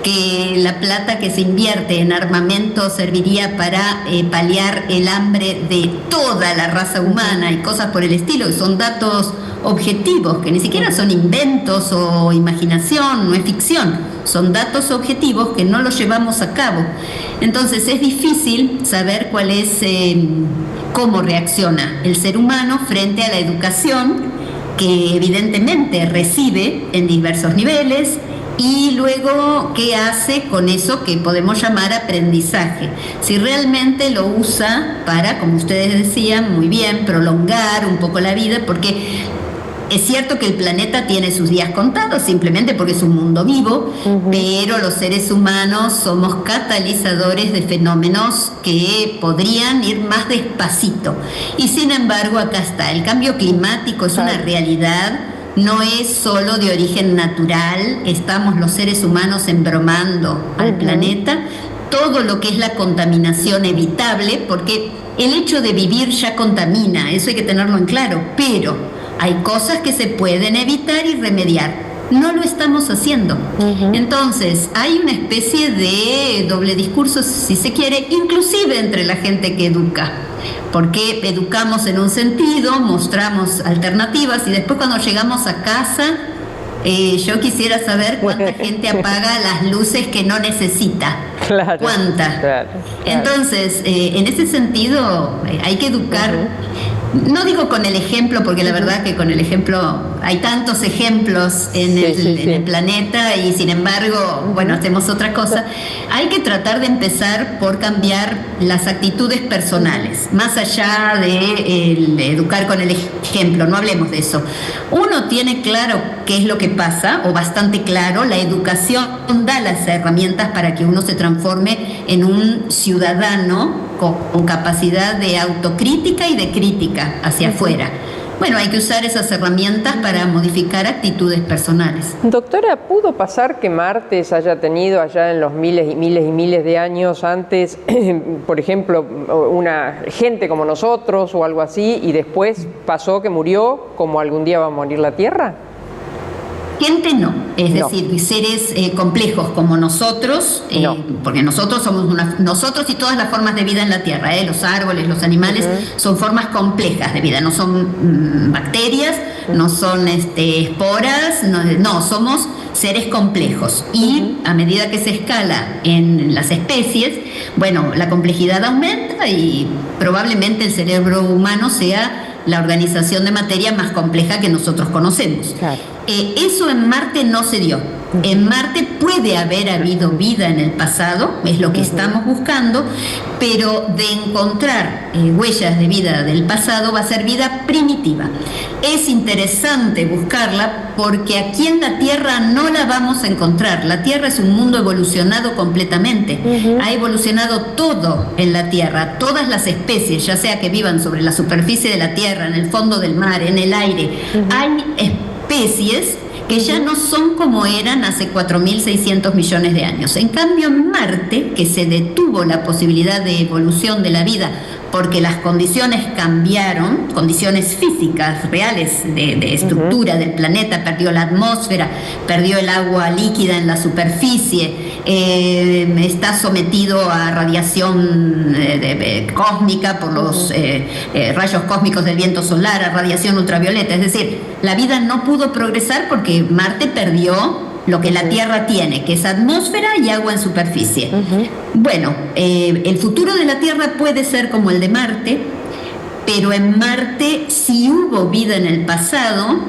que la plata que se invierte en armamento serviría para paliar el hambre de toda la raza humana y cosas por el estilo, que son datos objetivos, que ni siquiera son inventos o imaginación, no es ficción, son datos objetivos que no los llevamos a cabo. Entonces es difícil saber cuál es, cómo reacciona el ser humano frente a la educación que evidentemente recibe en diversos niveles, y luego qué hace con eso que podemos llamar aprendizaje. Si realmente lo usa para, como ustedes decían muy bien, prolongar un poco la vida, porque es cierto que el planeta tiene sus días contados, simplemente porque es un mundo vivo, pero los seres humanos somos catalizadores de fenómenos que podrían ir más despacito. Y sin embargo, acá está, el cambio climático es una realidad. No es solo de origen natural, estamos los seres humanos embromando al planeta, todo lo que es la contaminación evitable, porque el hecho de vivir ya contamina, eso hay que tenerlo en claro, pero hay cosas que se pueden evitar y remediar. No lo estamos haciendo. Entonces, hay una especie de doble discurso, si se quiere, inclusive entre la gente que educa. Porque educamos en un sentido, mostramos alternativas y después cuando llegamos a casa, yo quisiera saber cuánta gente apaga las luces que no necesita. Claro, ¿cuánta? Claro. Entonces, en ese sentido, hay que educar. No digo con el ejemplo, porque la verdad que con el ejemplo hay tantos ejemplos en el planeta y sin embargo, bueno, hacemos otra cosa. Hay que tratar de empezar por cambiar las actitudes personales, más allá de educar con el ejemplo, no hablemos de eso. Uno tiene claro qué es lo que pasa, o bastante claro, la educación da las herramientas para que uno se transforme en un ciudadano con capacidad de autocrítica y de crítica hacia afuera. Bueno, hay que usar esas herramientas para modificar actitudes personales. Doctora, ¿pudo pasar que Marte haya tenido allá en los miles y miles y miles de años antes, por ejemplo, una gente como nosotros o algo así, y después pasó que murió como algún día va a morir la Tierra? Gente no, es decir, seres complejos como nosotros, porque nosotros somos nosotros y todas las formas de vida en la Tierra, los árboles, los animales, son formas complejas de vida, no son bacterias, no son esporas, no, somos seres complejos. Y a medida que se escala en las especies, bueno, la complejidad aumenta y probablemente el cerebro humano sea la organización de materia más compleja que nosotros conocemos. Claro. Eso en Marte no se dio. En Marte puede haber habido vida en el pasado, es lo que estamos buscando, pero de encontrar huellas de vida del pasado va a ser vida primitiva. Es interesante buscarla porque aquí en la Tierra no la vamos a encontrar. La Tierra es un mundo evolucionado completamente. Ha evolucionado todo en la Tierra, todas las especies, ya sea que vivan sobre la superficie de la Tierra, en el fondo del mar, en el aire. Hay especies que ya no son como eran hace 4.600 millones de años. En cambio, en Marte, que se detuvo la posibilidad de evolución de la vida porque las condiciones cambiaron, condiciones físicas reales de estructura del planeta, perdió la atmósfera, perdió el agua líquida en la superficie, está sometido a radiación cósmica por los rayos cósmicos del viento solar, a radiación ultravioleta. Es decir, la vida no pudo progresar porque Marte perdió lo que la Tierra tiene, que es atmósfera y agua en superficie. Bueno, el futuro de la Tierra puede ser como el de Marte, pero en Marte, si hubo vida en el pasado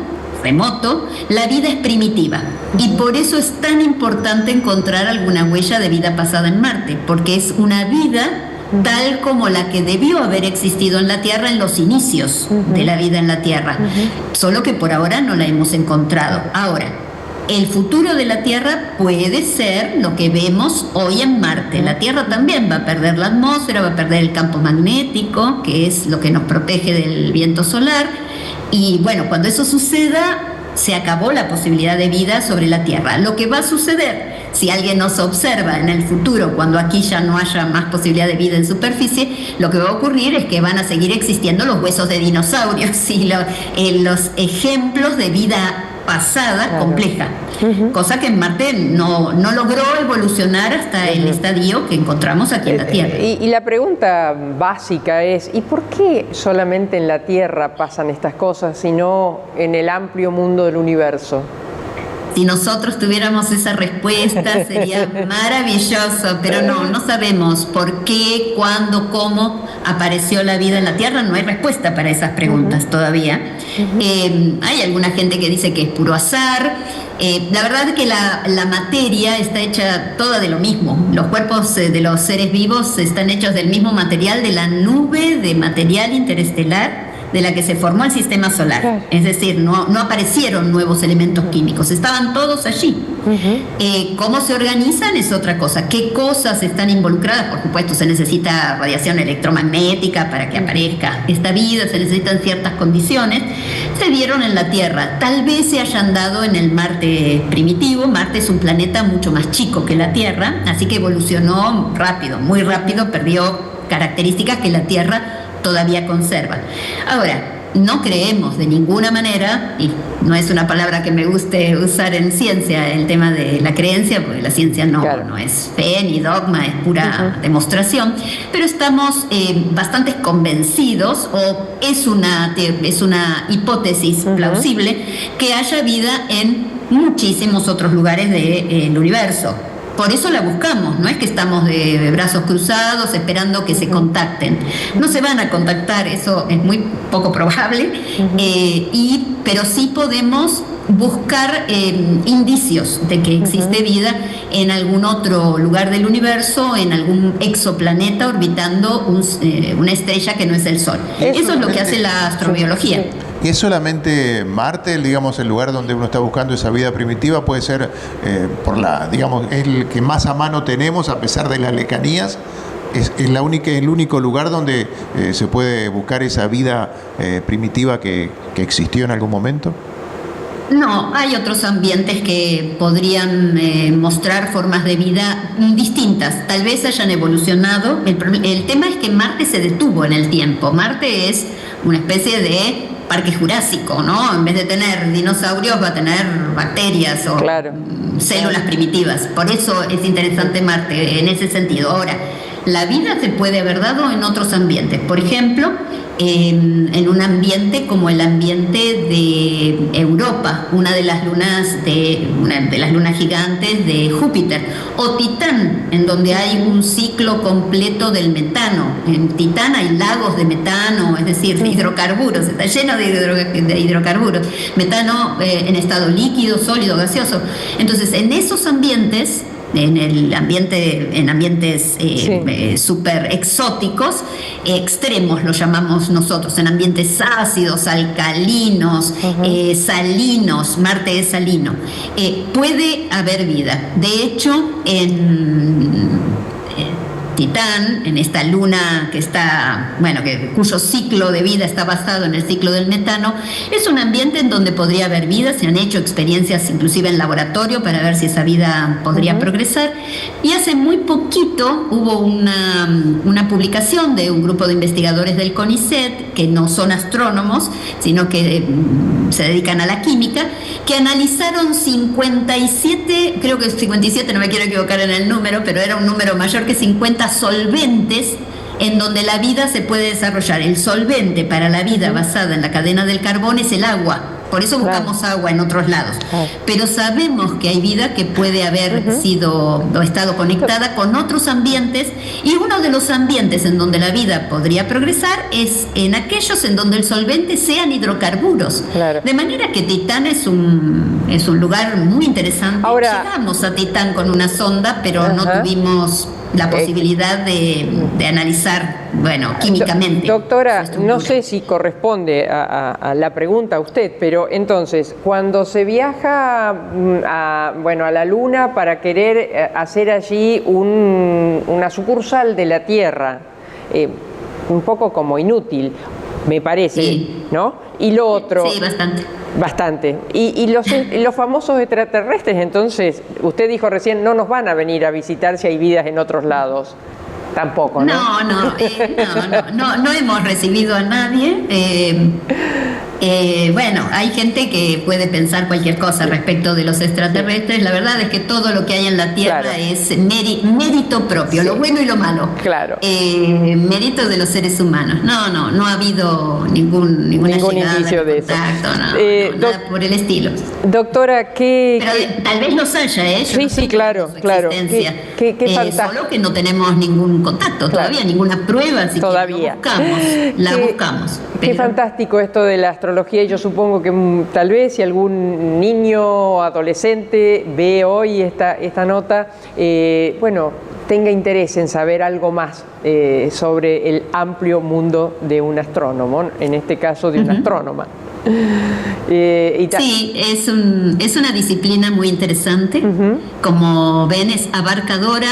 remoto, la vida es primitiva. Y por eso es tan importante encontrar alguna huella de vida pasada en Marte, porque es una vida tal como la que debió haber existido en la Tierra en los inicios de la vida en la Tierra. Solo que por ahora no la hemos encontrado. Ahora, el futuro de la Tierra puede ser lo que vemos hoy en Marte. La Tierra también va a perder la atmósfera, va a perder el campo magnético, que es lo que nos protege del viento solar. Y bueno, cuando eso suceda, se acabó la posibilidad de vida sobre la Tierra. Lo que va a suceder, si alguien nos observa en el futuro, cuando aquí ya no haya más posibilidad de vida en superficie, lo que va a ocurrir es que van a seguir existiendo los huesos de dinosaurios y los ejemplos de vida pasada, compleja, cosa que en Marte no logró evolucionar hasta el estadio que encontramos aquí en la Tierra. Y la pregunta básica es, ¿y por qué solamente en la Tierra pasan estas cosas y no en el amplio mundo del universo? Si nosotros tuviéramos esa respuesta sería maravilloso, pero no sabemos por qué, cuándo, cómo apareció la vida en la Tierra. No hay respuesta para esas preguntas todavía. Hay alguna gente que dice que es puro azar. La verdad es que la materia está hecha toda de lo mismo. Los cuerpos de los seres vivos están hechos del mismo material, de la nube de material interestelar de la que se formó el sistema solar. Claro. Es decir, no aparecieron nuevos elementos químicos, estaban todos allí. ¿Cómo se organizan? Es otra cosa. ¿Qué cosas están involucradas? Por supuesto, se necesita radiación electromagnética para que aparezca esta vida, se necesitan ciertas condiciones. Se dieron en la Tierra, tal vez se hayan dado en el Marte primitivo. Marte es un planeta mucho más chico que la Tierra, así que evolucionó rápido, muy rápido, perdió características que la Tierra todavía conserva. Ahora, no creemos de ninguna manera, y no es una palabra que me guste usar en ciencia, el tema de la creencia, porque la ciencia no es fe ni dogma, es pura demostración, pero estamos bastante convencidos, o es una hipótesis plausible, que haya vida en muchísimos otros lugares del universo. Por eso la buscamos, no es que estamos de brazos cruzados esperando que se contacten. No se van a contactar, eso es muy poco probable, pero sí podemos buscar indicios de que existe vida en algún otro lugar del universo, en algún exoplaneta orbitando una estrella que no es el Sol. Eso es lo que hace la astrobiología. ¿Y es solamente Marte, digamos, el lugar donde uno está buscando esa vida primitiva? Puede ser digamos, el que más a mano tenemos a pesar de las lejanías. Es el único lugar donde se puede buscar esa vida primitiva que existió en algún momento. No, hay otros ambientes que podrían mostrar formas de vida distintas, tal vez hayan evolucionado. El tema es que Marte se detuvo en el tiempo. Marte es una especie de parque jurásico, ¿no? En vez de tener dinosaurios va a tener bacterias o células primitivas. Por eso es interesante Marte en ese sentido. Ahora, la vida se puede haber dado en otros ambientes. Por ejemplo, en un ambiente como el ambiente de Europa, una de las lunas gigantes de Júpiter, o Titán, en donde hay un ciclo completo del metano. En Titán hay lagos de metano, es decir, de hidrocarburos, está lleno de hidrocarburos, metano en estado líquido, sólido, gaseoso. Entonces, en esos ambientes, en ambientes súper exóticos, extremos lo llamamos nosotros, en ambientes ácidos, alcalinos, salinos, Marte es salino, puede haber vida. De hecho, en Titán, en esta luna que está, cuyo ciclo de vida está basado en el ciclo del metano, es un ambiente en donde podría haber vida. Se han hecho experiencias inclusive en laboratorio para ver si esa vida podría progresar, y hace muy poquito hubo una publicación de un grupo de investigadores del CONICET, que no son astrónomos, sino que se dedican a la química, que analizaron 57, creo que 57, no me quiero equivocar en el número, pero era un número mayor que 50 solventes en donde la vida se puede desarrollar. El solvente para la vida basada en la cadena del carbón es el agua. Por eso buscamos agua en otros lados. Pero sabemos que hay vida que puede haber sido o estado conectada con otros ambientes, y uno de los ambientes en donde la vida podría progresar es en aquellos en donde el solvente sean hidrocarburos. De manera que Titán es un lugar muy interesante. Ahora, llegamos a Titán con una sonda, pero no tuvimos la posibilidad de analizar, químicamente. Doctora, no sé si corresponde a la pregunta a usted, pero entonces, cuando se viaja a la Luna para querer hacer allí una sucursal de la Tierra, un poco como inútil, me parece, ¿no? Y lo otro... Sí, bastante. Y los famosos extraterrestres, entonces, usted dijo recién, no nos van a venir a visitar si hay vidas en otros lados. Tampoco, ¿no? No hemos recibido a nadie. Hay gente que puede pensar cualquier cosa respecto de los extraterrestres. La verdad es que todo lo que hay en la Tierra es mérito propio, lo bueno y lo malo. Mérito de los seres humanos. No ha habido ningún indicio de eso. Nada por el estilo. Doctora, ¿qué...? Pero tal vez los haya, Sí, claro. ¿Qué solo que no tenemos ningún contacto todavía, ninguna prueba, así que la buscamos. Qué fantástico esto de la astrología, y yo supongo que tal vez si algún niño o adolescente ve hoy esta nota, tenga interés en saber algo más sobre el amplio mundo de un astrónomo, en este caso de una astrónoma. Sí, es una disciplina muy interesante. Como ven, es abarcadora,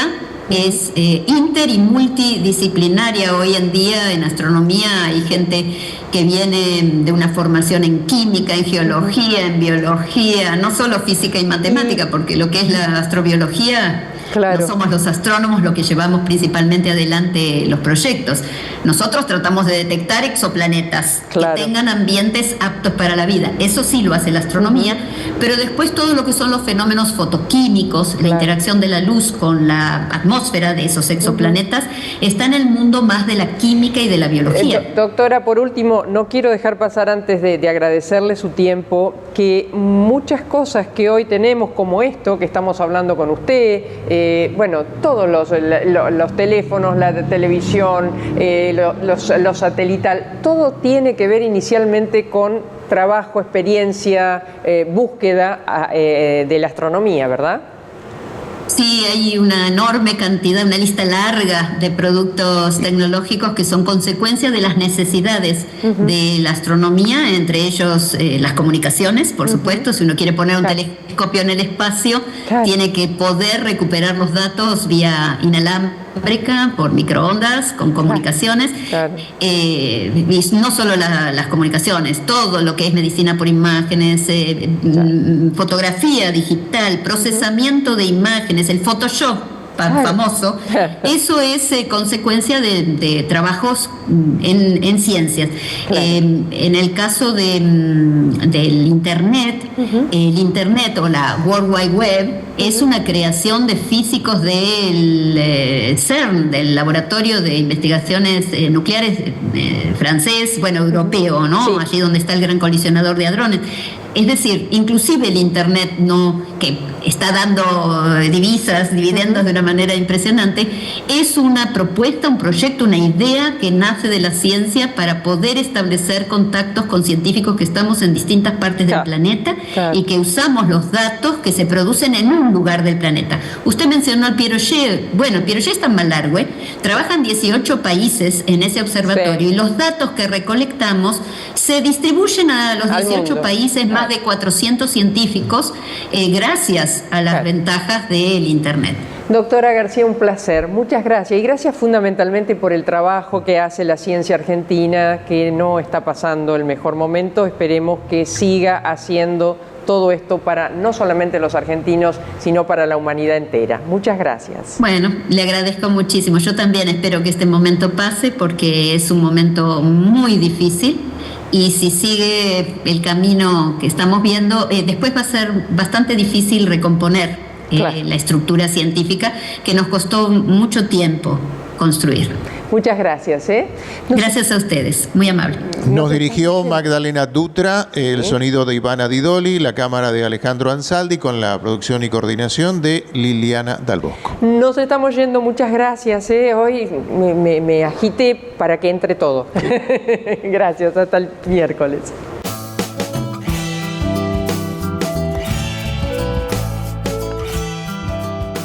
es inter y multidisciplinaria. Hoy en día en astronomía hay gente que viene de una formación en química, en geología, en biología, no solo física y matemática, porque lo que es la astrobiología, no somos los astrónomos los que llevamos principalmente adelante los proyectos. Nosotros tratamos de detectar exoplanetas que tengan ambientes aptos para la vida. Eso sí lo hace la astronomía, pero después todo lo que son los fenómenos fotoquímicos, la interacción de la luz con la atmósfera de esos exoplanetas, está en el mundo más de la química y de la biología. Doctora, por último, no quiero dejar pasar antes de agradecerle su tiempo, que muchas cosas que hoy tenemos, como esto que estamos hablando con usted, todos los teléfonos, la televisión, los satelital, todo tiene que ver inicialmente con trabajo, experiencia, búsqueda de la astronomía, ¿verdad? Sí, hay una enorme cantidad, una lista larga de productos tecnológicos que son consecuencia de las necesidades de la astronomía, entre ellos las comunicaciones, por supuesto. Si uno quiere poner un telescopio en el espacio, tiene que poder recuperar los datos vía inalámbrica, por microondas, con comunicaciones. Y no solo las comunicaciones, todo lo que es medicina por imágenes, fotografía digital, procesamiento de imágenes, el Photoshop, famoso, eso es consecuencia de trabajos en ciencias. En el caso del Internet, el Internet o la World Wide Web es una creación de físicos del CERN, del Laboratorio de Investigaciones Nucleares francés, europeo, ¿no? Sí. Allí donde está el gran colisionador de hadrones. Es decir, inclusive el Internet, que está dando dividendos de una manera impresionante, es una propuesta, un proyecto, una idea que nace de la ciencia para poder establecer contactos con científicos que estamos en distintas partes del planeta y que usamos los datos que se producen en un lugar del planeta. Usted mencionó al Piaget. Bueno, Piaget está en Malargüe, trabajan 18 países en ese observatorio y los datos que recolectamos se distribuyen a los 18 países, más de 400 científicos, gracias a las ventajas del Internet. Doctora García, un placer. Muchas gracias. Y gracias fundamentalmente por el trabajo que hace la ciencia argentina, que no está pasando el mejor momento. Esperemos que siga haciendo todo esto para no solamente los argentinos, sino para la humanidad entera. Muchas gracias. Bueno, le agradezco muchísimo. Yo también espero que este momento pase porque es un momento muy difícil. Y si sigue el camino que estamos viendo, después va a ser bastante difícil recomponer la estructura científica que nos costó mucho tiempo construir. Muchas gracias. Gracias a ustedes, muy amable. Nos dirigió Magdalena Dutra, el sonido de Ivana Didoli, la cámara de Alejandro Ansaldi, con la producción y coordinación de Liliana Dal Bosco. Nos estamos yendo, muchas gracias. Hoy me agité para que entre todo. Gracias, hasta el miércoles.